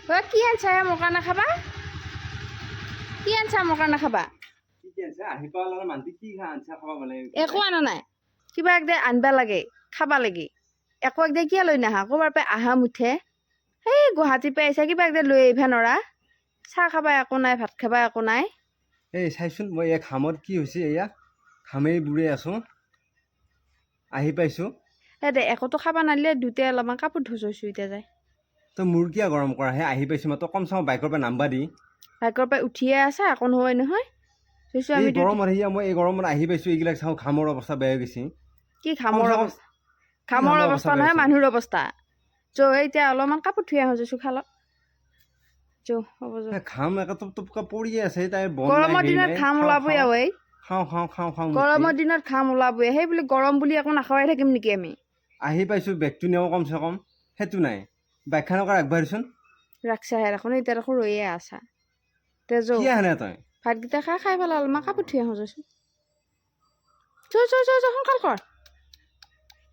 ঐ কি আনছা মোৰ কাৰণে খাবা? কি আনছা মোৰ কাৰণে খাবা? একো আনা নাই। কিবা একদে আনবা লাগে খাবা লাগে। একো একদে কিয় লৈ নাহা? ক'ৰবাৰ পৰা আহা মুঠে। সেই গুৱাহাটীৰ পৰা আহিছা কিবা একদে লৈ আহিবা নৰা। চাহ খাবা একো নাই, ভাত খাবা একো নাই। এই চাইচোন মই এই খামত কি হৈছে এয়া খামেই বুঢ়ে আছো আহি পাইছো সেই দে একোতো খাবা নালিলে দুটাই অলপমান কাপোৰ ধুইছোঁ এতিয়া যায়। তই মোৰ কিয় গৰম কৰা হে আহি পাইছো মই তই কম চাম বাইকৰ পৰা নাম্বা দি বাইকৰ পৰা উঠিয়ে আছা অকণ হয় নহয়। এই গৰমত আহিয়া মই এই গৰমত আহি পাইছো এইবিলাক চাওঁ ঘামৰ অৱস্থা বেয়া হৈ গৈছে। কি ঘামৰ অৱস্থা? ঘামৰ অৱস্থা নহয় মানুহৰ অৱস্থা। এতিয়া অলপমান কাপোৰ ধুই আহো যো খালত। হ'ব যো। ঘাম একে টপ টপকা পৰিয়ে আছে তাই বন নাই গৰমৰ হেৰি দিনত নাই ঘাম খাওঁ ওলাবই খাওঁ আৰু খাওঁ খাওঁ খাওঁ খাওঁ গৰমৰ দিনত ঘাম ওলাবই সেই বুলি গৰম বুলি একো নাখাৱাই থাকিম নেকি আমি? আহি পাইছো বেগটো নিওঁ কমচে কম সেইটো নাই বাইকখনক আগবাঢ়িচোন ৰাখছাহে দেখোন এতিয়া দেখোন ৰৈয়ে আছা। তেজো কি আহে তই ভাতকেইটা খাই পেলাই অলপমান কাপোৰ ধুই আহোঁ যাচোন। সোনকাল কৰ।